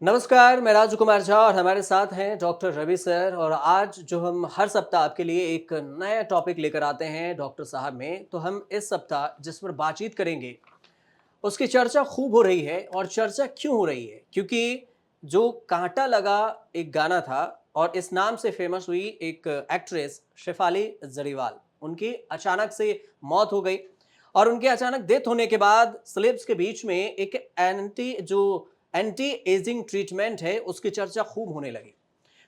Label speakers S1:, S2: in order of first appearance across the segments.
S1: नमस्कार, मैं राजकुमार झा और हमारे साथ हैं डॉक्टर रवि सर। और आज जो हम हर सप्ताह आपके लिए एक नया टॉपिक लेकर आते हैं डॉक्टर साहब में, तो हम इस सप्ताह जिस पर बातचीत करेंगे उसकी चर्चा खूब हो रही है। और चर्चा क्यों हो रही है? क्योंकि जो कांटा लगा एक गाना था और इस नाम से फेमस हुई एक एक्ट्रेस शेफाली जरीवाल, उनकी अचानक से मौत हो गई। और उनके अचानक डेथ होने के बाद सेलेब्स के बीच में एक एंटी एजिंग ट्रीटमेंट है उसकी चर्चा खूब होने लगी।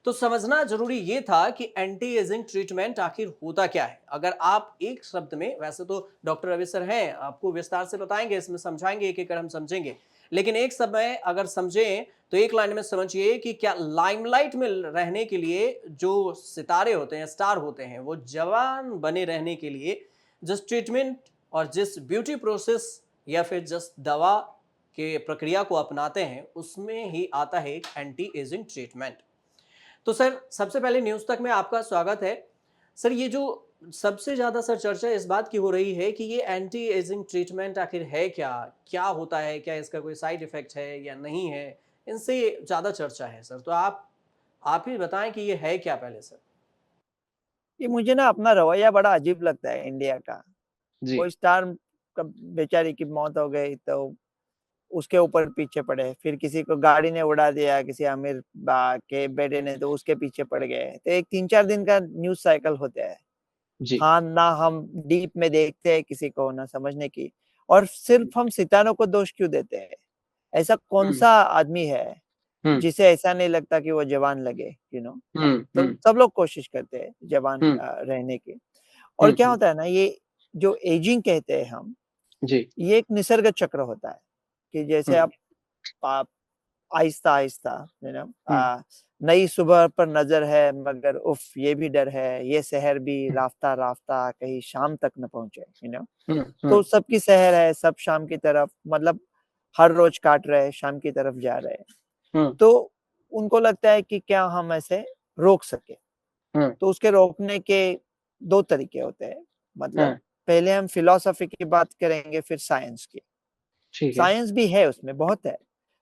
S1: तो समझना जरूरी ये था कि एंटी एजिंग ट्रीटमेंट आखिर होता क्या है। अगर आप एक शब्द में, वैसे तो डॉक्टर रवि सर हैं, आपको विस्तार से बताएंगे, इसमें समझाएंगे, एक एक हम समझेंगे, लेकिन एक समय अगर समझें तो एक लाइन में समझिए कि क्या लाइमलाइट में रहने के लिए जो सितारे होते हैं, स्टार होते हैं, वो जवान बने रहने के लिए जिस ट्रीटमेंट और जिस ब्यूटी प्रोसेस या फिर जिस दवा के प्रक्रिया को अपनाते हैं, उसमें ही आता है एक एंटी एजिंग ट्रीटमेंट। तो सर, सबसे पहले न्यूज़ तक में आपका स्वागत है। सर, ये जो सबसे ज़्यादा सर चर्चा इस बात की हो रही है कि ये एंटी एजिंग ट्रीटमेंट आखिर है क्या? क्या होता है? क्या इसका कोई साइड इफ़ेक्ट है या नहीं है? इनसे ज़्यादा चर्चा है सर। तो आप ही बताएँ कि ये है क्या पहले सर?
S2: ये मुझे ना अपना रवैया बड़ा अजीब लगता है इंडिया का।
S1: जी।
S2: कोई स्टार का बेचारी की मौत हो गई तो उसके ऊपर पीछे पड़े, फिर किसी को गाड़ी ने उड़ा दिया, किसी अमीर बा के बेटे ने तो उसके पीछे पड़ गए। तो एक 3-4 दिन का न्यूज़ साइकिल होता है।
S1: जी।
S2: हाँ, ना हम डीप में देखते हैं किसी को, ना समझने की। और सिर्फ हम सितारों को दोष क्यों देते हैं? ऐसा
S1: हुँ,
S2: कौन-सा आदमी है,
S1: हुँ,
S2: जिसे ऐसा नहीं लगता कि वो जवान लगे,
S1: हुँ,
S2: तो
S1: हुँ,
S2: सब लोग कोशिश करते हैं जवान
S1: हुँ,
S2: रहने की। और
S1: हुँ,
S2: क्या
S1: हुँ।
S2: होता है ना, ये जो एजिंग कहते हैं हम,
S1: जी।
S2: ये एक निसर्ग चक्र होता है कि जैसे
S1: हुँ,
S2: आप आहिस्ता-आहिस्ता
S1: हुँ,
S2: नई सुबह पर नज़र है मगर उफ़! ये भी डर है, ये शहर भी
S1: हुँ,
S2: राफ्ता-राफ्ता कहीं शाम तक न पहुँचे।
S1: हुँ,
S2: तो
S1: हुँ,
S2: सबकी शहर है, सब शाम की तरफ मतलब हर रोज़ काट रहे हैं, शाम की तरफ जा रहे हैं।
S1: हुँ,
S2: तो उनको लगता है कि क्या हम ऐसे रोक सकें?
S1: हुँ,
S2: तो उसके रोकने के 2 तरीके होते हैं। मतलब
S1: हाँ,
S2: पहले हम फ़िलॉसफ़ी की बात करेंगे, फिर साइंस की।
S1: ठीक है।
S2: साइंस भी है उसमें, बहुत है,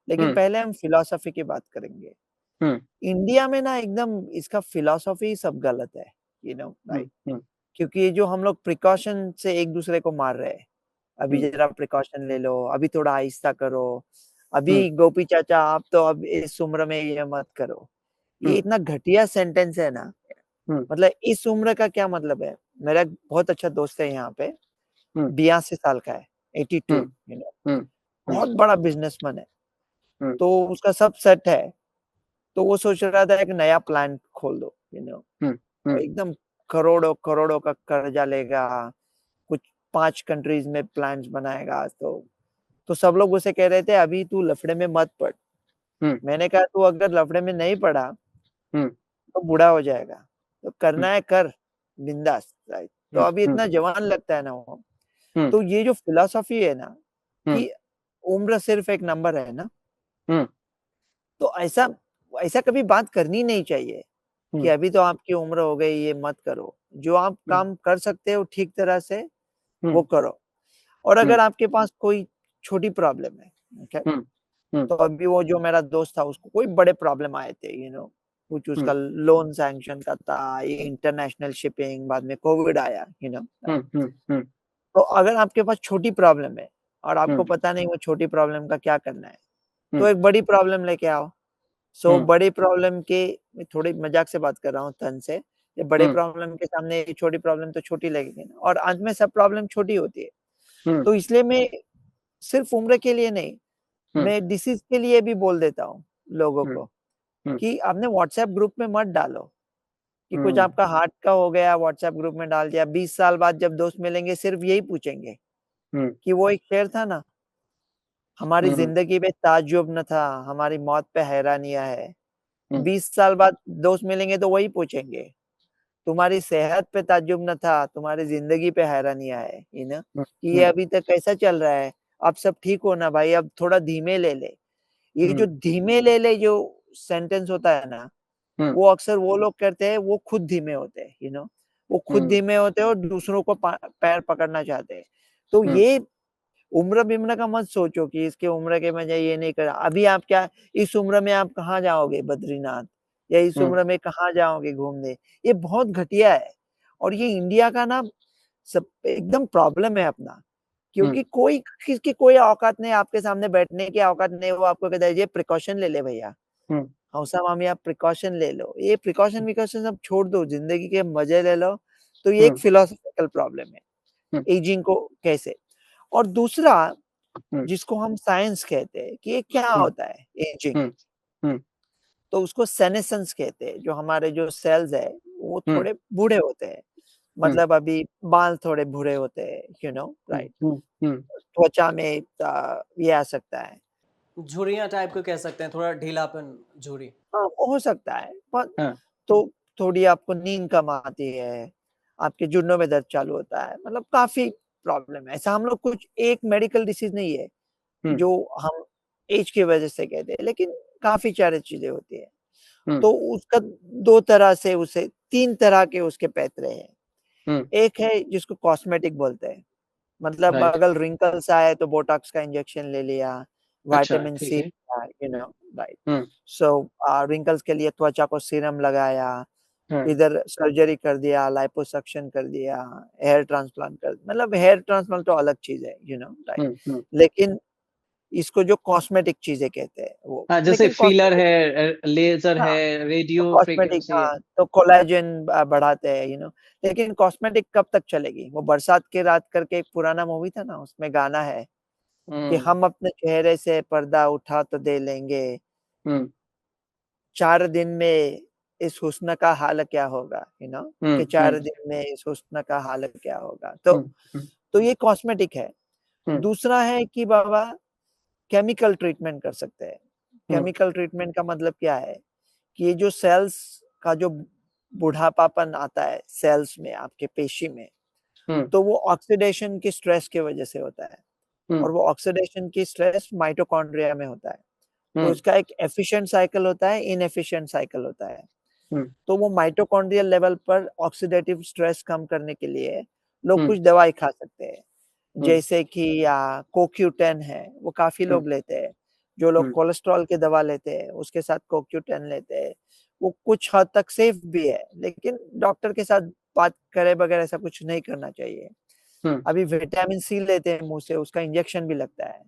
S2: लेकिन
S1: हुँ,
S2: पहले हम फ़िलॉसफ़ी की बात करेंगे।
S1: हुँ,
S2: इंडिया में ना एकदम इसका फ़िलॉसफ़ी सब गलत है,
S1: हुँ,
S2: राइट?
S1: हुँ,
S2: क्योंकि ये जो हम लोग प्रिकॉशन से एक-दूसरे को मार रहे हैं, अभी
S1: हुँ,
S2: ज़रा प्रिकॉशन ले लो, अभी थोड़ा आहिस्ता करो,
S1: हुँ,
S2: अभी गोपी चाचा आप तो अब इस उम्र में ये मत करो। ये
S1: हुँ,
S2: इतना घटिया सेंटेंस है ना,
S1: हुँ,
S2: मतलब इस उम्र का क्या मतलब है? मेरा एक बहुत अच्छा दोस्त है यहाँ पे,
S1: हुँ,
S2: 82 साल का है, 82
S1: हुँ, हुँ, हुँ,
S2: बहुत बड़ा बिज़नेसमैन है,
S1: हुँ,
S2: तो उसका सब सेट है, तो वो सोच रहा था एक नया प्लांट खोल दो,
S1: हुँ, हुँ,
S2: एकदम करोड़ों-करोड़ों का कर्जा लेगा, कुछ 5 कंट्रीज़ में प्लांट्स बनाएगा, तो सब लोग उसे कह रहे थे अभी तू लफड़े में मत पड़।
S1: हुँ,
S2: मैंने कहा तू अगर लफड़े में नहीं पड़ा,
S1: हुँ,
S2: तो बूढ़ा हो जाएगा, तो
S1: हुँ,
S2: करना है कर, बिंदास, राइट? तो
S1: हुँ,
S2: अभी
S1: हुँ,
S2: इतना जवान लगता है ना वो,
S1: हुँ,
S2: तो ये जो फिलॉसफी है ना,
S1: हुँ,
S2: कि उम्र सिर्फ एक नंबर है ना,
S1: हुँ,
S2: तो ऐसा ऐसा कभी बात करनी नहीं चाहिए, कि
S1: हुँ,
S2: अभी तो आपकी उम्र हो गई, ये मत करो। जो आप
S1: हुँ,
S2: काम कर सकते हो ठीक तरह से,
S1: हुँ,
S2: वो करो। और
S1: हुँ,
S2: अगर आपके पास कोई छोटी प्रॉब्लम है, ओके?
S1: हुँ, हुँ,
S2: तो अभी वो जो मेरा दोस्त था उसको कोई बड़े प्रॉब्लम आए थे, कुछ
S1: हुँ,
S2: उसका लोन सैंक्शन का था, ये इंटरनेशनल शिपिंग, बाद में कोविड आया,
S1: हुँ, हुँ, हुँ,
S2: तो अगर आपके पास छोटी प्रॉब्लम है और
S1: हुँ,
S2: आपको पता नहीं वो छोटी प्रॉब्लम का क्या करना है, तो
S1: हुँ,
S2: एक बड़ी प्रॉब्लम लेके आओ। सो
S1: हुँ,
S2: बड़ी प्रॉब्लम के मैं थोड़ी मज़ाक से बात कर रहा हूँ तन से, ये बड़े
S1: हुँ,
S2: प्रॉब्लम के सामने ये छोटी प्रॉब्लम तो छोटी लगेगी ना, और अंत में सब प्रॉब्लम छोटी होती है।
S1: हुँ,
S2: तो इसलिए मैं सिर्फ़ उम्र के लिए नहीं,
S1: हुँ,
S2: मैं डिसीज़ के लिए भी बोल देता हूँ लोगों
S1: हुँ,
S2: को,
S1: हुँ,
S2: कि आपने व्हाट्सएप ग्रुप में मत डालो, कि कुछ
S1: हुँ,
S2: आपका हार्ट का हो गया व्हाट्सएप ग्रुप में डाल दिया, 20 साल बाद जब दोस्त मिलेंगे सिर्फ़ यही पूछेंगे,
S1: हुँ,
S2: कि वो एक शेर था ना, हमारी
S1: हुँ,
S2: ज़िंदगी में ताज्जुब न था, हमारी मौत पे हैरानियाँ है।
S1: हुँ,
S2: 20 साल बाद दोस्त मिलेंगे तो वही पूछेंगे, तुम्हारी सेहत पे ताज्जुब न था, तुम्हारी ज़िंदगी पे हैरानियाँ है,
S1: हुँ,
S2: कि ये
S1: हुँ,
S2: अभी तक कैसा चल रहा है? अब सब ठीक हो ना भाई, अब थोड़ा धीमे ले ले। ये जो
S1: हुँ,
S2: धीमे ले ले जो सेंटेंस होता है ना,
S1: हुँ,
S2: वो अक्सर वो लोग करते हैं, वो खुद धीमे होते हैं, वो खुद
S1: हुँ,
S2: धीमे होते हैं और दूसरों को पा पैर पकड़ना चाहते हैं। तो
S1: हुँ,
S2: ये उम्र-बिम्र का मत सोचो कि इसके उम्र के मैं ये नहीं करा। अभी आप क्या इस उम्र में आप कहाँ जाओगे बद्रीनाथ या इस
S1: हुँ,
S2: उम्र में कहाँ जाओगे घूमने? ये बहुत घटिया है और ये इंडिया का ना सब एकदम प्रॉब्लम है अपना।
S1: हुँ,
S2: क्योंकि कोई किसकी कोई औकात नहीं आपके सामने बैठने की औकात नहीं, वो आपको कहता है ये प्रिकॉशन ले ले भैया।
S1: हुँ,
S2: हौसा मामी आप प्रिकॉशन ले लो। ये प्रिकॉशन-विकॉशन सब छोड़ दो, ज़िंदगी के मज़े ले लो। तो ये
S1: हुँ,
S2: एक फिलॉसॉफिकल प्रॉब्लम है,
S1: हुँ,
S2: एजिंग को कैसे और दूसरा
S1: हुँ,
S2: जिसको हम साइंस कहते हैं कि ये क्या
S1: हुँ,
S2: होता है एजिंग?
S1: हुँ, हुँ,
S2: तो उसको सेनेसेंस कहते हैं, जो हमारे जो सेल्स है, वो
S1: हुँ,
S2: थोड़े बूढ़े होते हैं।
S1: हुँ,
S2: मतलब अभी बाल थोड़े बूढ़े होते हैं,
S1: हुँ,
S2: राइट?
S1: हुँ, हुँ।
S2: त्वचा में ये आ सकता है।
S1: झुर्रियाँ टाइप को कह सकते हैं, थोड़ा ढीलापन झुर्री।
S2: हाँ, वो हो सकता है, पर
S1: हाँ,
S2: तो थोड़ी आपको नींद कम आती है, आपके जुड़नों में दर्द चालू होता है, मतलब काफ़ी प्रॉब्लम है। ऐसा हम लोग कुछ एक मेडिकल डिसीज़ नहीं है,
S1: हुँ,
S2: जो हम ऐज की वज़ह से कहते हैं, लेकिन काफ़ी सारी चीज़ें होती हैं।
S1: हुँ,
S2: तो उसका 2 तरह से उसे 3 तरह के उसके पैतरे हैं।
S1: हुँ,
S2: एक है जिसको कॉस्मेटिक बोलते हैं, मतलब
S1: राइट।
S2: अगर रिंकल्स आए तो बोटॉक्स का इंजेक्शन ले लिया,
S1: अच्छा,
S2: विटामिन
S1: ठीक
S2: सी
S1: है।
S2: लिया, राइट।
S1: हुँ,
S2: सो रिंकल्स के लिए त्वचा को सीरम लगाया,
S1: हाँ,
S2: इधर सर्जरी कर दिया, लिपोसक्शन कर दिया, हेयर ट्रांसप्लांट कर मतलब हेयर ट्रांसप्लांट तो अलग चीज़ है, राइट।
S1: हुँ, हुँ।
S2: लेकिन इसको जो कॉस्मेटिक चीज़ें कहते हैं वो,
S1: हाँ, जैसे
S2: लेकिन
S1: फिलर
S2: कॉस्मेटिक
S1: है, लेज़र
S2: हाँ,
S1: है,
S2: तो
S1: रेडियो
S2: कॉस्मेटिक
S1: फ्रीक्वेंसी है।
S2: हाँ, तो कोलेजन बढ़ाते हैं, लेकिन कॉस्मेटिक कब तक चलेगी? वो बरसात की रात करके एक पुराना मूवी था ना, उसमें गाना है कि
S1: हुँ,
S2: हम अपने चेहरे से पर्दा उठा तो दे लेंगे,
S1: हुँ,
S2: 4 दिन में इस हुस्न का हाल क्या होगा,
S1: हुँ,
S2: कि 4
S1: हुँ,
S2: दिन में इस हुस्न का हाल क्या होगा?
S1: हुँ, हुँ,
S2: तो ये कॉस्मेटिक है।
S1: हुँ,
S2: दूसरा है कि बाबा केमिकल ट्रीटमेंट कर सकते हैं।
S1: हुँ,
S2: केमिकल ट्रीटमेंट का मतलब क्या है? कि ये जो सेल्स का जो बूढ़ापापन आता है सेल्स में, आपके पेशी में,
S1: हुँ,
S2: तो वो ऑक्सीडेशन की स्ट्रेस की वजह से होता है
S1: हुँ,
S2: और वो ऑक्सीडेशन की स्ट्रेस माइटोकॉन्ड्रिया में होता है। तो
S1: हुँ,
S2: इसका एक एफिशिएंट साइकिल होता है, इनएफिशिएंट साइकिल होता है।
S1: हुँ,
S2: तो वो माइटोकॉन्ड्रियल लेवल पर ऑक्सीडेटिव स्ट्रेस कम करने के लिए लोग
S1: हुँ,
S2: कुछ दवाई खा सकते हैं।
S1: हुँ,
S2: जैसे कि CoQ10 है, वो काफ़ी
S1: हुँ,
S2: लोग लेते हैं। जो लोग
S1: हुँ,
S2: कोलेस्टेरॉल की दवा लेते हैं, उसके साथ CoQ10 लेते हैं। वो कुछ हद तक सेफ भी है, लेकिन डॉक्टर के साथ बात करे बगैर ऐसा कुछ नहीं करना चाहिए।
S1: हुँ,
S2: अभी विटामिन सी लेते हैं मुँह से, उसका इंजेक्शन भी लगता है।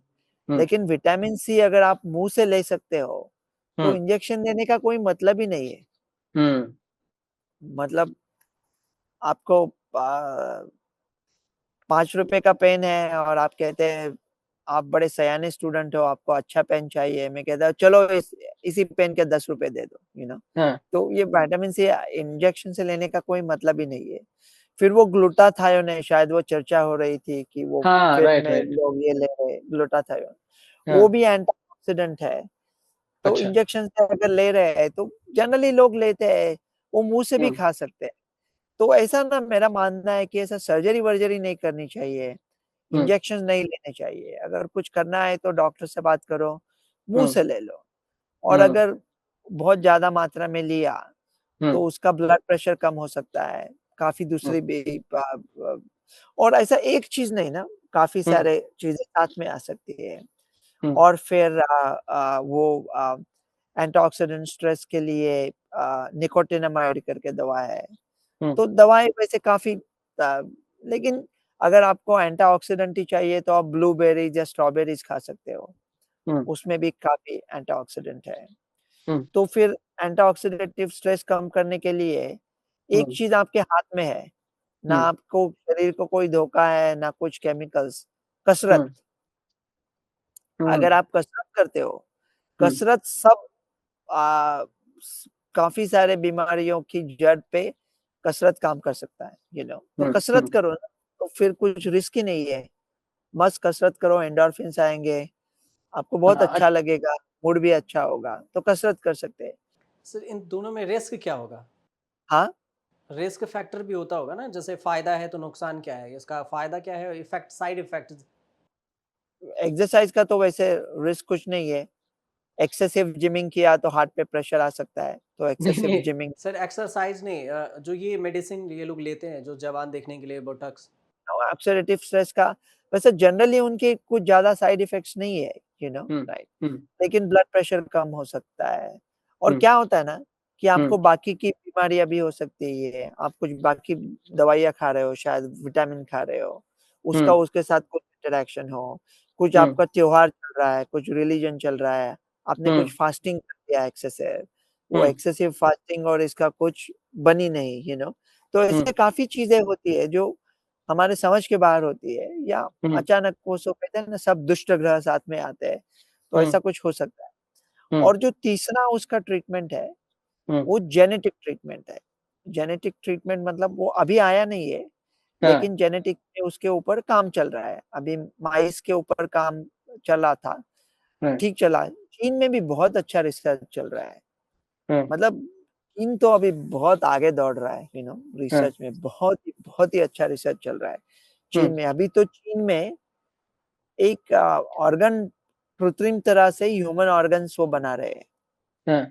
S1: हुँ,
S2: लेकिन विटामिन सी अगर आप मुँह से ले सकते हो, तो
S1: हुँ,
S2: इंजेक्शन देने का कोई मतलब ही नहीं है।
S1: हुँ,
S2: मतलब आपको ₹5 का पेन है और आप कहते हैं, आप बड़े सयाने स्टूडेंट हो, आपको अच्छा पेन चाहिए। मैं कहता हूँ चलो इसी पेन के ₹10 दे दो,
S1: हाँ,
S2: तो ये विटामिन सी इंजेक्शन से लेने का कोई मतलब ही नहीं है। फिर वो ग्लूटाथायोन है, शायद वो चर्चा हो रही थी कि वो
S1: हाँ,
S2: फ़िल्म
S1: राइट,
S2: में
S1: राइट।
S2: लोग ये ले रहे हैं ग्लूटाथायोन, वो
S1: हाँ,
S2: भी एंटीऑक्सीडेंट है। तो
S1: अच्छा।
S2: इंजेक्शन से अगर ले रहे हैं तो जनरली लोग लेते हैं, वो मुँह से भी
S1: हुँ,
S2: खा सकते हैं। तो ऐसा ना मेरा मानना है कि ऐसा सर्जरी-वर्जरी नहीं करनी चाहिए,
S1: हुँ,
S2: इंजेक्शंस नहीं लेने चाहिए। अगर कुछ करना है तो डॉक्टर से बात करो, मुँह
S1: हुँ,
S2: से ले लो और
S1: हुँ,
S2: अगर बहुत ज़्यादा मात्रा में लिया,
S1: हुँ,
S2: तो उसका ब्लड प्रेशर कम हो सकता है, काफ़ी
S1: हुँ,
S2: दूसरी भी और ऐसा एक चीज़ नहीं ना, काफ़ी
S1: हुँ,
S2: सारे चीज़ें साथ में आ सकती है
S1: हुँ,
S2: और फिर एंटीऑक्सीडेंट स्ट्रेस के लिए निकोटिनामाइड करके दवा है।
S1: हुँ,
S2: तो दवाएँ वैसे काफ़ी लेकिन अगर आपको एंटीऑक्सीडेंट ही चाहिए तो आप ब्लूबेरीज़ या स्ट्रॉबेरीज़ खा सकते हो,
S1: हुँ,
S2: उसमें भी काफ़ी एंटीऑक्सीडेंट है।
S1: हुँ,
S2: तो फिर एंटीऑक्सीडेटिव स्ट्रेस कम करने के लिए एक
S1: हुँ,
S2: चीज़ आपके हाथ में है, ना
S1: हुँ,
S2: आपको शरीर को कोई धोखा है, ना कुछ केमिकल्स, कसरत।
S1: हुँ, हुँ,
S2: अगर आप कसरत करते हो,
S1: हुँ,
S2: कसरत सब अ, स काफ़ी सारे बीमारियों की जड़ पे कसरत काम कर सकता है, तो
S1: हुँ,
S2: कसरत
S1: हुँ।
S2: करो ना, तो फिर कुछ रिस्क ही नहीं है। मस्त कसरत करो, एंडोर्फिन्स आएँगे, आपको बहुत
S1: हाँ,
S2: अच्छा लगेगा, मूड भी अच्छा होगा, तो कसरत कर सकते हैं।
S1: सर इन दोनों में रिस्क क्या होगा?
S2: हाँ,
S1: रिस्क फैक्टर भी होता होगा ना, जैसे फ़ायदा है तो नुकसान क्या है? इसका फ़ायदा क्या है? इफ़ेक्ट साइड इफ़ेक्ट
S2: एक्सरसाइज़ का तो वैसे रिस्क कुछ नहीं है। एक्सेसिव जिमिंग किया तो हार्ट पे प्रेशर आ सकता है, तो
S1: नहीं,
S2: एक्सेसिव
S1: नहीं,
S2: जिमिंग
S1: सर एक्सरसाइज़ नहीं जो ये मेडिसिन ये लोग लेते हैं जो जवान दिखने के लिए बोटॉक्स।
S2: ऑक्सीडेटिव स्ट्रेस का वैसे जनरली उनके कुछ ज़्यादा साइड इफ़ेक्ट्स नहीं है,
S1: हुँ,
S2: राइट।
S1: हुँ,
S2: लेकिन ब्लड प्रेशर कम हो सकता है और
S1: हुँ,
S2: क्या होता है ना कि
S1: हुँ,
S2: आपको बाकी की बीमारियाँ भी हो सकती है। आप कुछ बाकी दवाइयाँ खा रहे हो, शायद विटामिन खा रहे हो, उसका
S1: हुँ,
S2: उसके साथ कुछ इंटरैक्शन हो, कुछ
S1: हुँ,
S2: आपका त्योहार चल रहा है, कुछ रिलीजन चल रहा है, आपने
S1: हुँ,
S2: कुछ फास्टिंग कर दिया एक्सेसिव, वो
S1: हुँ,
S2: एक्सेसिव फास्टिंग और इसका कुछ बनी नहीं, तो
S1: हुँ,
S2: ऐसे काफ़ी चीज़ें होती है जो हमारे समझ के बाहर होती है या
S1: हुँ,
S2: अचानक वो सो कहते हैं ना सब दुष्ट ग्रह साथ में आते हैं, तो
S1: हुँ,
S2: ऐसा कुछ हो सकता है।
S1: हुँ,
S2: और जो तीसरा उसका ट्रीटमेंट है,
S1: हुँ,
S2: वो जेनेटिक ट्रीटमेंट है। जेनेटिक ट्रीटमेंट मतलब वो अभी आया नहीं है,
S1: हाँ,
S2: लेकिन जेनेटिक में उसके ऊपर काम चल रहा है। अभी माइस के ऊपर काम चला था,
S1: हाँ,
S2: ठीक चला। चीन में भी बहुत अच्छा रिसर्च चल रहा है।
S1: हाँ,
S2: मतलब चीन तो अभी बहुत आगे दौड़ रहा है,
S1: हाँ,
S2: रिसर्च में बहुत ही अच्छा रिसर्च चल रहा है
S1: हुँ,
S2: चीन में। अभी तो चीन में एक ऑर्गन कृत्रिम तरह से ह्यूमन ऑर्गन्स वो बना रहे हैं।
S1: हाँ,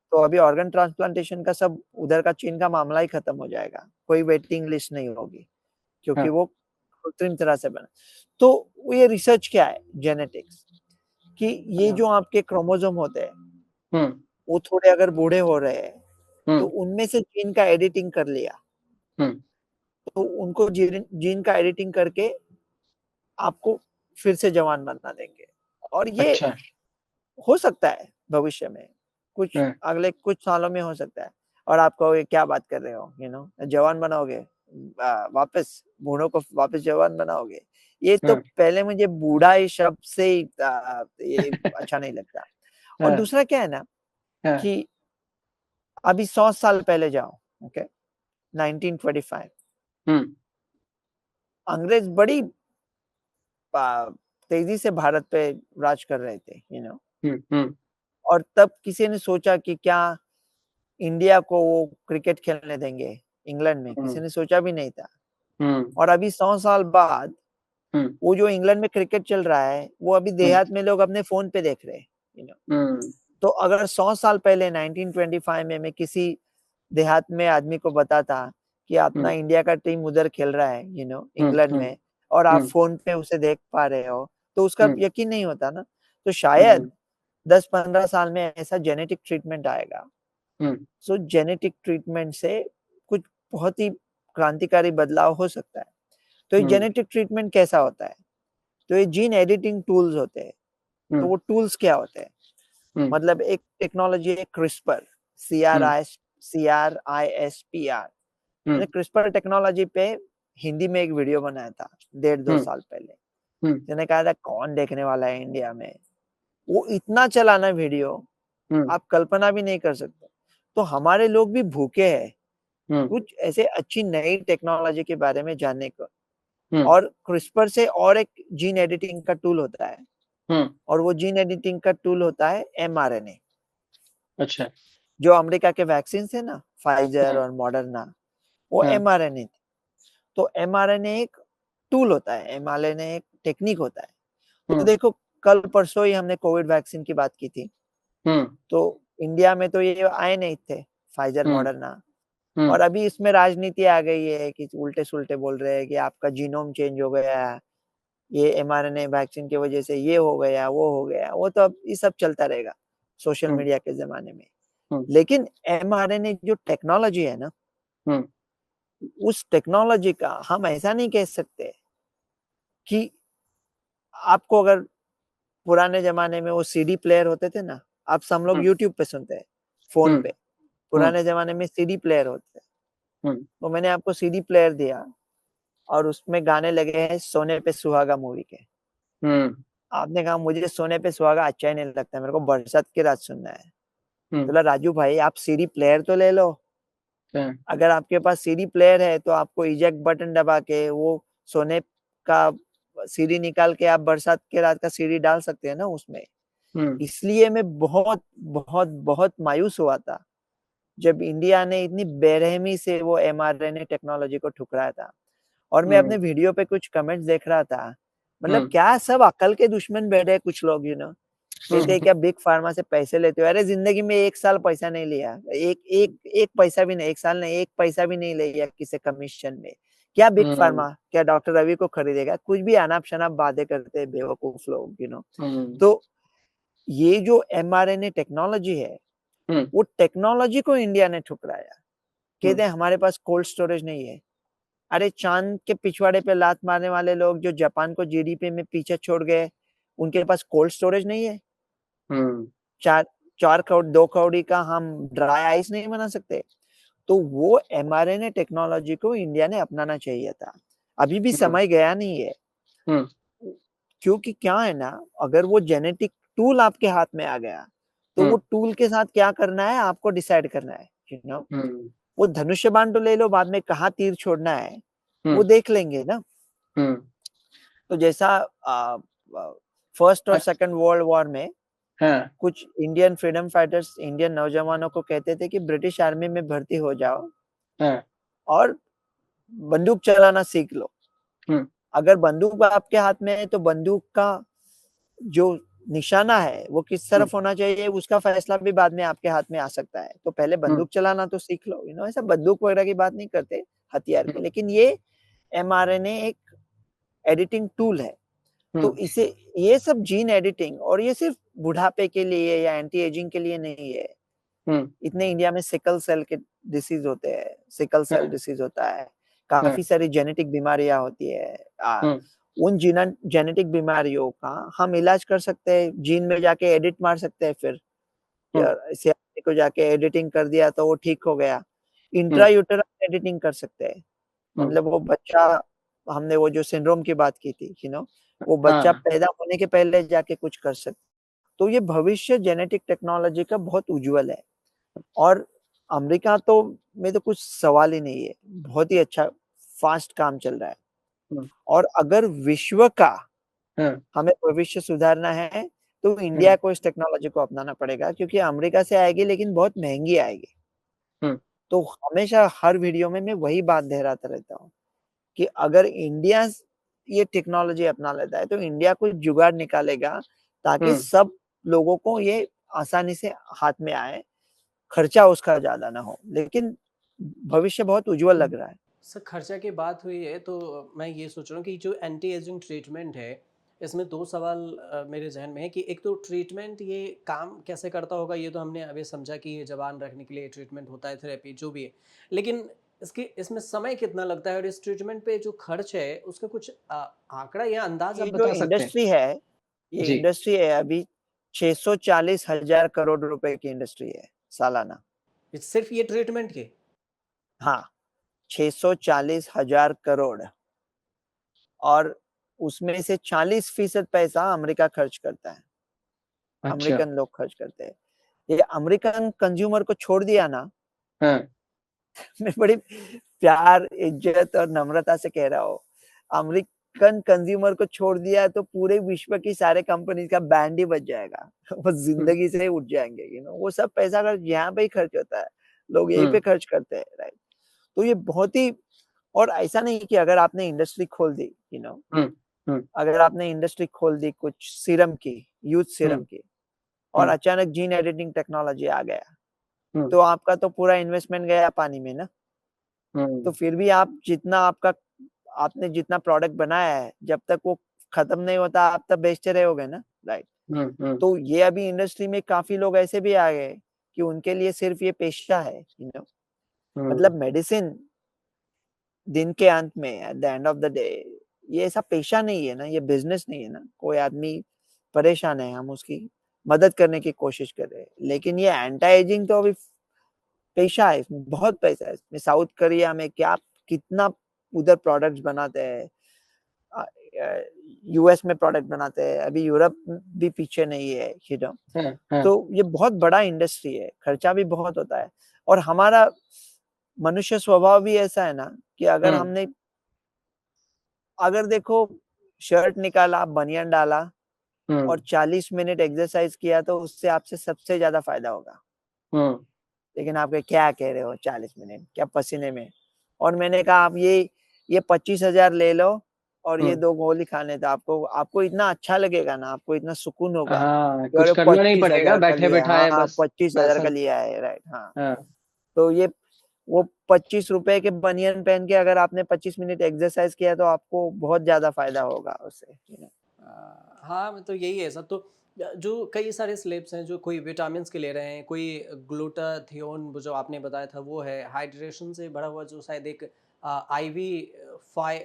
S2: तो अभी ऑर्गन ट्रांसप्लांटेशन का सब उधर का चीन का मामला ही खत्म हो जाएगा। कोई वेटिंग लिस्ट नहीं होगी, क्योंकि
S1: हाँ,
S2: वो कृत्रिम तरह से बना। तो ये रिसर्च क्या है जेनेटिक्स कि ये
S1: हाँ,
S2: जो आपके क्रोमोसोम होते हैं,
S1: हुँ,
S2: वो थोड़े अगर बूढ़े हो रहे हैं,
S1: हुँ,
S2: तो उनमें से जीन का एडिटिंग कर लिया।
S1: हुँ,
S2: तो उनको जीन जीन का एडिटिंग करके आपको फिर से जवान बना देंगे। और ये
S1: अच्छा,
S2: हो सकता है भविष्य में, कुछ
S1: हाँ,
S2: अगले कुछ सालों में हो सकता है। और आप कहोगे क्या बात कर रहे हो, जवान बनाओगे, वापस बूढ़ों को वापस जवान बनाओगे। ये तो
S1: हाँ,
S2: पहले मुझे बूढ़ा इस शब्द से ही ये अच्छा नहीं लगता। और
S1: हाँ,
S2: दूसरा क्या है ना
S1: हाँ,
S2: कि अभी 100 साल पहले जाओ, ओके, 1925
S1: हुँ,
S2: अंग्रेज बड़ी तेजी से भारत पे राज कर रहे थे,
S1: हुँ, हुँ,
S2: और तब किसी ने सोचा कि क्या इंडिया को वो क्रिकेट खेलने देंगे इंग्लैंड में,
S1: हुँ,
S2: किसी ने सोचा भी नहीं था।
S1: हुँ,
S2: और अभी 100 साल बाद
S1: हुँ,
S2: वो जो इंग्लैंड में क्रिकेट चल रहा है, वो अभी
S1: हुँ,
S2: देहात में लोग अपने फ़ोन पे देख रहे हैं, यू नो।
S1: हुँ,
S2: तो अगर 100 साल पहले 1925 में मैं किसी देहात में आदमी को बताता कि
S1: हुँ,
S2: अपना इंडिया का टीम उधर खेल रहा है,
S1: हुँ,
S2: इंग्लैंड
S1: हुँ,
S2: में, और आप
S1: हुँ,
S2: फ़ोन पे उसे देख पा रहे हो, तो उसका
S1: हुँ,
S2: यकीन नहीं होता ना। तो
S1: हुँ,
S2: शायद 10-15 साल में ऐसा जेनेटिक ट्रीटमेंट आएगा।
S1: हुँ,
S2: सो जेनेटिक ट्रीटमेंट से कुछ बहुत ही क्रांतिकारी बदलाव हो सकता है। तो ये
S1: हुँ,
S2: जेनेटिक ट्रीटमेंट कैसा होता है? तो ये जीन एडिटिंग टूल्स होते हैं।
S1: हुँ,
S2: तो वो टूल्स क्या होते हैं?
S1: हुँ,
S2: मतलब एक टेक्नोलॉजी है क्रिस्पर,
S1: हुँ,
S2: CRISPR।
S1: हुँ,
S2: मैंने क्रिस्पर टेक्नोलॉजी पे हिंदी में एक वीडियो बनाया था, डेढ़ 2
S1: हुँ,
S2: साल पहले।
S1: हुँ,
S2: मैंने कहा था कौन देखने वाला है इंडिया में? वो इतना चला ना वीडियो,
S1: हुँ,
S2: आप कल्पना भी नहीं कर सकते। तो हमारे लोग भी भूखे हैं,
S1: हुँ,
S2: कुछ ऐसे अच्छी नई टेक्नोलॉजी के बारे में जानने को।
S1: हुँ,
S2: और क्रिस्पर से और एक जीन एडिटिंग का टूल होता है,
S1: हुँ,
S2: और वो जीन एडिटिंग का टूल होता है एमआरएनए।
S1: अच्छा,
S2: जो अमेरिका के वैक्सीन है ना, फाइजर
S1: हाँ,
S2: और मॉडर्ना, वो
S1: हाँ,
S2: एमआरएनए। तो एमआरएनए एक टूल होता है, एमआरएनए एक टेक्निक होता है। तो
S1: हुँ,
S2: देखो, कल परसों ही हमने कोविड वैक्सीन की बात की थी।
S1: हुँ,
S2: तो इंडिया में तो ये आए नहीं थे, फाइजर
S1: हुँ,
S2: मॉडर्ना।
S1: हुँ,
S2: और अभी इसमें राजनीति आ गई है कि उल्टे-सुल्टे बोल रहे हैं कि आपका जीनोम चेंज हो गया है, ये एमआरएनए वैक्सीन की वजह से ये हो गया, वो हो गया। वो तो अब ये सब चलता रहेगा सोशल
S1: हुँ,
S2: मीडिया के ज़माने में।
S1: हुँ,
S2: लेकिन एमआरएनए जो टेक्नोलॉजी है ना,
S1: हुँ,
S2: उस टेक्नोलॉजी का हम ऐसा नहीं कह सकते कि आपको अगर पुराने ज़माने में वो सीडी प्लेयर होते थे ना, अब सब लोग
S1: हुँ,
S2: यूट्यूब पे सुनते हैं, फ़ोन
S1: हुँ,
S2: पे।
S1: हुँ,
S2: पुराने ज़माने में सीडी प्लेयर होते थे।
S1: हुँ,
S2: तो मैंने आपको सीडी प्लेयर दिया और उसमें गाने लगे हैं सोने पे सुहागा मूवी के।
S1: हुँ,
S2: आपने कहा मुझे सोने पे सुहागा अच्छा ही नहीं लगता, मेरे को बरसात की रात सुनना है।
S1: हुँ,
S2: बोला राजू भाई आप सीडी प्लेयर तो ले लो।
S1: हाँ,
S2: अगर आपके पास सीडी प्लेयर है तो आपको इजेक्ट बटन दबा के वो सोने का सीडी निकाल के आप बरसात के रात का सीडी डाल सकते हैं ना उसमें।
S1: हुँ,
S2: इसलिए मैं बहुत मायूस हुआ था, जब इंडिया ने इतनी बेरहमी से वो एमआरएनए टेक्नोलॉजी को ठुकराया था। और मैं
S1: हुँ,
S2: अपने वीडियो पे कुछ कमेंट्स देख रहा था, मतलब
S1: हुँ,
S2: क्या सब अक्ल के दुश्मन बैठे हैं कुछ लोग, कहते हैं
S1: हुँ,
S2: क्या बिग फार्मा से पैसे लेते हो? अरे ज़िंदगी में 1 साल पैसा नहीं लिया। एक एक एक पैसा भी नहीं, 1 साल नहीं, 1 पैसा भी नहीं लिया किसी कमीशन में। क्या बिग
S1: हम्म।
S2: फार्मा क्या डॉक्टर रवि को खरीदेगा? कुछ भी अनाप शनाप बातें करते हैं बेवकूफ लोग,
S1: हम्म।
S2: तो ये जो mRNA टेक्नोलॉजी है,
S1: हम्म।
S2: वो टेक्नोलॉजी को इंडिया ने ठुकराया।
S1: हम्म।
S2: कहते हैं हमारे पास कोल्ड स्टोरेज नहीं है। अरे चांद के पिछवाड़े पे लात मारने वाले लोग जो जापान को जीडीपी में पीछे छोड़ गए, उनके पास कोल्ड स्टोरेज नहीं है।
S1: हम्म।
S2: चार 4 करोड़ 2 करोड़ी का हम ड्राई आइस नहीं बना सकते। तो वो mRNA टेक्नोलॉजी को इंडिया ने अपनाना चाहिए था। अभी भी
S1: हम्म।
S2: समय गया नहीं है।
S1: हम्म।
S2: क्योंकि क्या है ना, अगर वो जेनेटिक टूल आपके हाथ में आ गया, तो वो
S1: हम्म।
S2: टूल के साथ क्या करना है आपको डिसाइड करना है, यू नो
S1: हम्म।
S2: वो धनुष्य बाण तो ले लो, बाद में कहाँ तीर छोड़ना है वो
S1: हम्म।
S2: देख लेंगे ना।
S1: हम्म।
S2: तो जैसा फर्स्ट और
S1: अच्छा।
S2: सेकंड वर्ल्ड वॉर में
S1: हाँ।
S2: कुछ इंडियन फ्रीडम फाइटर्स इंडियन नौजवानों को कहते थे कि ब्रिटिश आर्मी में भर्ती हो जाओ
S1: हाँ।
S2: और बंदूक चलाना सीख लो।
S1: हम्म।
S2: अगर बंदूक आपके हाथ में है तो बंदूक का जो निशाना है वो किस
S1: हम्म।
S2: तरफ होना चाहिए उसका फैसला भी बाद में आपके हाथ में आ सकता है। तो पहले
S1: हम्म।
S2: बंदूक चलाना तो सीख लो, ऐसा बंदूक वगैरह की बात नहीं करते, हथियार की।
S1: हम्म।
S2: लेकिन ये mRNA एक एडिटिंग टूल है। तो
S1: हम्म।
S2: इसे ये सब जीन एडिटिंग, और ये सिर्फ बुढ़ापे के लिए या एंटी एजिंग के लिए नहीं है।
S1: हम्म।
S2: इतने इंडिया में सिकल सेल के डिसीज होते हैं, सिकल सेल
S1: हाँ।
S2: डिसीज होता है,
S1: हाँ।
S2: काफी सारी जेनेटिक बीमारियां होती है।
S1: हम्म।
S2: उन जेनेटिक बीमारियों का हम इलाज कर सकते हैं, जीन में जाके एडिट मार सकते हैं। फिर
S1: हम्म।
S2: या को जाके एडिटिंग कर दिया तो वो ठीक हो गया। इंट्रा
S1: हम्म।
S2: यूटेरस एडिटिंग कर सकते हैं,
S1: हम्म।
S2: मतलब वो बच्चा, हमने वो जो सिंड्रोम की बात की थी, वो बच्चा
S1: हाँ।
S2: पैदा होने के पहले जाके कुछ कर सकते। तो ये भविष्य जेनेटिक टेक्नोलॉजी का बहुत उज्जवल है। और अमेरिका तो में तो कुछ सवाल ही नहीं है, बहुत ही अच्छा फास्ट काम चल रहा है।
S1: हम्म।
S2: और अगर विश्व का
S1: हाँ।
S2: हमें भविष्य सुधारना है तो इंडिया
S1: हम्म।
S2: को इस टेक्नोलॉजी को अपनाना पड़ेगा, क्योंकि अमेरिका से आएगी लेकिन बहुत महंगी आएगी।
S1: हम्म।
S2: तो हमेशा हर वीडियो में मैं वही बात दोहराता रहता हूँ कि अगर इंडिया ये टेक्नोलॉजी अपना लेता है तो इंडिया कुछ जुगाड़ निकालेगा ताकि
S1: हम्म।
S2: सब लोगों को ये आसानी से हाथ में आए, खर्चा उसका ज्यादा ना हो। लेकिन भविष्य बहुत उज्जवल लग रहा है।
S1: सर, खर्चा की बात हुई है तो मैं ये सोच रहा हूँ कि जो एंटी एजिंग ट्रीटमेंट है, इसमें दो सवाल मेरे जहन में है कि एक तो ट्रीटमेंट ये काम कैसे करता होगा, ये तो हमने अभी समझा कि ये जवान रखने के लिए ट्रीटमेंट होता है, थेरेपी जो भी है। लेकिन इसकी इसमें समय कितना लगता है और इस ट्रीटमेंट पे जो खर्च है उसका कुछ आंकड़ा या अंदाज आप
S2: ये जो
S1: बता सकते हैं?
S2: इंडस्ट्री है, ये
S1: जी।
S2: इंडस्ट्री है अभी 640,000 करोड़ रुपए की इंडस्ट्री है सालाना।
S1: सिर्फ ये ट्रीटमेंट के?
S2: हाँ, 640,000 करोड़। और उसमें से 40% पैसा अमेरिका खर्च करता है,
S1: अच्छा।
S2: अमेरिकन लोग खर्च करते हैं। ये अमेरिकन कंज्यूमर को छोड़ दिया ना,
S1: हाँ।
S2: मैं बड़ी प्यार इज्जत और नम्रता से कह रहा हूँ, अमेरिकन कंज्यूमर को छोड़ दिया तो पूरे विश्व की सारे कंपनी का बैंड ही बज जाएगा। वो
S1: हम्म।
S2: जिंदगी से ही उठ जाएंगे। वो सब पैसा अगर यहाँ पे ही खर्च होता है, लोग यहीं
S1: हम्म।
S2: पे खर्च करते हैं, राइट। तो ये बहुत ही, और ऐसा नहीं कि अगर आपने इंडस्ट्री खोल दी,
S1: हम्म। हम्म।
S2: अगर आपने इंडस्ट्री खोल दी कुछ सीरम की, यूथ सीरम
S1: हम्म।
S2: की, और
S1: हम्म।
S2: अचानक जीन एडिटिंग टेक्नोलॉजी आ गया,
S1: हम्म।
S2: तो आपका तो पूरा इन्वेस्टमेंट गया पानी में ना। तो
S1: हम्म।
S2: फिर भी आप जितना आपका आपने जितना प्रोडक्ट बनाया है, जब तक वो खत्म नहीं होता आप तब बेचते रहोगे ना, राइट।
S1: हम्म। हम्म।
S2: तो ये अभी इंडस्ट्री में काफी लोग ऐसे भी आ गए कि उनके लिए सिर्फ ये पेशा है,
S1: हम्म।
S2: मतलब मेडिसिन दिन के अंत में, at the end of the day, ये ऐसा पेशा नहीं है ना, ये बिजनेस नहीं है ना। कोई आदमी परेशान है, हम उसकी मदद करने की कोशिश कर रहे हैं। लेकिन ये एंटी एजिंग तो अभी पेशा है, इसमें बहुत पैसा है। इसमें साउथ कोरिया में क्या कितना उधर प्रोडक्ट्स बनाते हैं, यूएस में प्रोडक्ट बनाते हैं, अभी यूरोप भी पीछे नहीं है,
S1: हाँ। हाँ।
S2: तो ये बहुत बड़ा इंडस्ट्री है, खर्चा भी बहुत होता है। और हमारा मनुष्य स्वभाव भी ऐसा है ना कि अगर
S1: हम्म।
S2: हमने, अगर देखो, शर्ट निकाला, बनियान डाला और
S1: हम्म।
S2: 40 मिनट एक्सरसाइज किया तो उससे आपसे सबसे ज्यादा फायदा होगा।
S1: हम्म।
S2: लेकिन आप क्या कह रहे हो, 40 मिनट क्या पसीने में? और मैंने कहा आप ये 25,000 ले लो और ये
S1: हम्म।
S2: 2 गोली खाने, तो आपको आपको इतना अच्छा लगेगा ना, आपको इतना सुकून होगा
S1: हाँ,
S2: कि
S1: कुछ
S2: अरे
S1: करना नहीं
S2: पच्चीस
S1: पड़ेगा,
S2: हजार का
S1: बैठे
S2: लिया, हाँ
S1: बैठाए
S2: हाँ
S1: बस
S2: 25,000
S1: पैसा।
S2: का लिया है, राइट, हाँ।
S1: हाँ।
S2: तो ये वो 25 रुपए के बनियान पहन के अगर आपने 25 मिनट एक्सरसाइज किया तो आपको बहुत ज़्यादा फ़ायदा होगा उससे,
S1: हाँ, मतलब यही है सब तो जो कई सारे स्लेब्स हैं जो कोई विटामिन्स के ले रहे हैं, कोई ग्लूटाथियोन वो जो आपने बताया था वो है, हाइड्रेशन से भरा हुआ जो शायद एक आईवी फाइ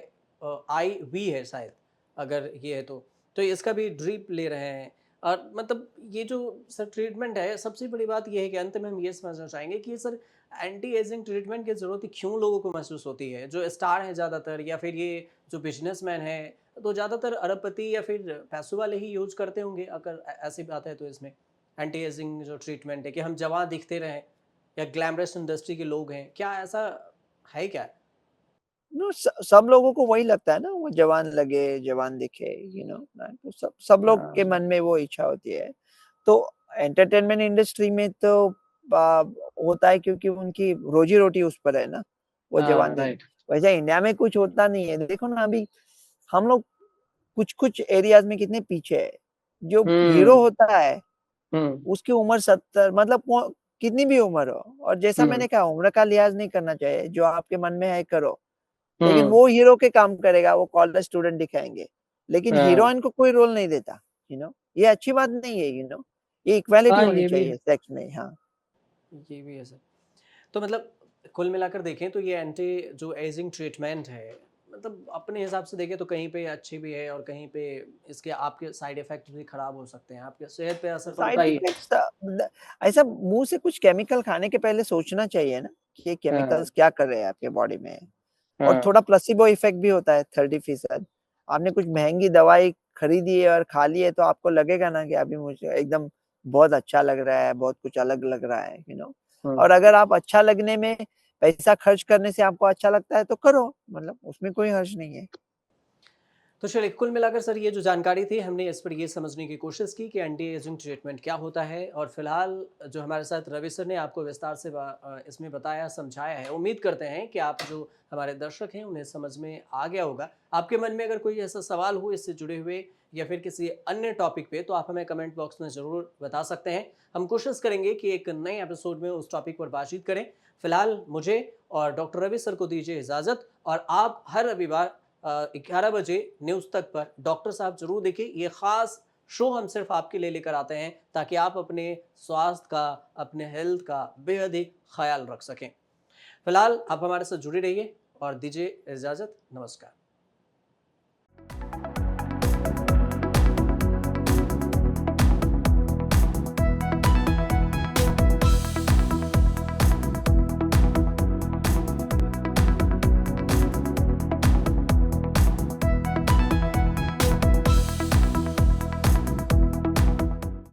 S1: आईवी है शायद, अगर ये है तो। तो इसका भी ड्रिप ले रहे हैं और मतलब ये जो सर ट्रीटमेंट है, सबसे बड़ी बात ये है कि अंत में हम ये समझना चाहेंगे कि सर एंटी एजिंग ट्रीटमेंट की ज़रूरत क्यों लोगों को महसूस होती है? जो स्टार हैं ज़्यादातर या फिर ये जो बिज़नेसमैन हैं तो ज़्यादातर अरबपति या फिर पैसों वाले ही यूज़ करते होंगे अगर ऐसी बात है तो इसमें एंटी एजिंग जो ट्रीटमेंट है कि हम जवान दिखते रहें या ग्लैमरस इंडस्ट्री के लोग हैं, क्या ऐसा है क्या?
S2: नो सब लोगों को वही लगता है ना, वो जवान लगे, जवान दिखे, तो सब सब लोग के
S1: हाँ,
S2: मन में वो इच्छा होती है। तो एंटरटेनमेंट इंडस्ट्री में तो आ, होता है क्योंकि उनकी रोजी-रोटी उस पर है ना, वो जवान
S1: हाँ,
S2: देने।
S1: राइट।
S2: वैसे इंडिया में कुछ होता नहीं है। देखो ना अभी हम लोग कुछ-कुछ एरियाज़ में कितने पीछे हैं। जो हीरो
S1: हुँ,
S2: होता है,
S1: हुँ,
S2: उसकी उम्र 70 मतलब कितनी भी उम्र हो और जैसा
S1: हुँ,
S2: मैंने कहा उम्र का लिहाज़ नहीं करना चाहिए, जो आपके मन में है करो। लेकिन
S1: हुँ,
S2: वो हीरो के काम करेगा, वो कॉलेज स्टूडेंट दिखाएँगे। लेकिन
S1: हाँ,
S2: हीरोइन को कोई रोल नहीं देता, ये अच्छी बात नहीं है, ये इक्वालिटी
S1: हाँ,
S2: होनी
S1: ये भी है,
S2: चाहिए सेक्स में, हाँ।
S1: ये भी है सर। तो मतलब कुल मिलाकर देखें तो ये एंटी जो एजिंग ट्रीटमेंट है मतलब अपने हिसाब से देखें तो कहीं पे अच्छी भी है और कहीं पे इसके आपके साइड इफ़ेक्ट भी ख़राब हो सकते हैं, आपके सेहत पे असर तो होता
S2: साइड
S1: ही है।
S2: इफेक्ट्स ऐसा मुँह से कुछ केमिकल खाने के पहले सोचना चाहिए ना, कि ये
S1: हाँ,
S2: केमिकल्स क्या कर रहे हैं आपके बॉडी में। और
S1: हाँ,
S2: थोड़ा प्लेसिबो इफेक्ट भी होता है 30% आपने कुछ महँगी दवाई खरीदी है और खा ली है तो आपको लगेगा ना कि अभी मुझे एकदम बहुत अच्छा लग रहा है, बहुत कुछ अलग लग रहा है।
S1: हुँ।
S2: और अगर आप अच्छा लगने में पैसा खर्च करने से आपको अच्छा लगता है तो करो, मतलब उसमें कोई हर्ज नहीं है।
S1: तो चलिए कुल मिलाकर सर ये जो जानकारी थी हमने इस पर ये समझने की कोशिश की कि एंटी एजिंग ट्रीटमेंट क्या होता है और फिलहाल जो हमारे साथ रवि सर ने आपको विस्तार से इसमें बताया समझाया है उम्मीद करते हैं कि आप जो हमारे दर्शक हैं उन्हें समझ में आ गया होगा आपके मन में अगर कोई ऐसा सवाल हो इससे जुड़े हुए या फिर किसी अन्य टॉपिक पे तो आप हमें कमेंट बॉक्स में ज़रूर बता सकते हैं हम कोशिश करेंगे कि एक नए एपिसोड में उस टॉपिक पर बातचीत करें फिलहाल मुझे और डॉक्टर रवि सर को दीजिए इजाज़त और आप हर रविवार 11 बजे न्यूज़ तक पर डॉक्टर साहब ज़रूर देखिए ये ख़ास शो हम सिर्फ आपके लिए लेकर आते हैं ताकि आप अपने स्वास्थ्य का अपने हेल्थ का बेहद ही ख्याल रख सकें फिलहाल आप हमारे साथ जुड़े रहिए और दीजिए इजाज़त नमस्कार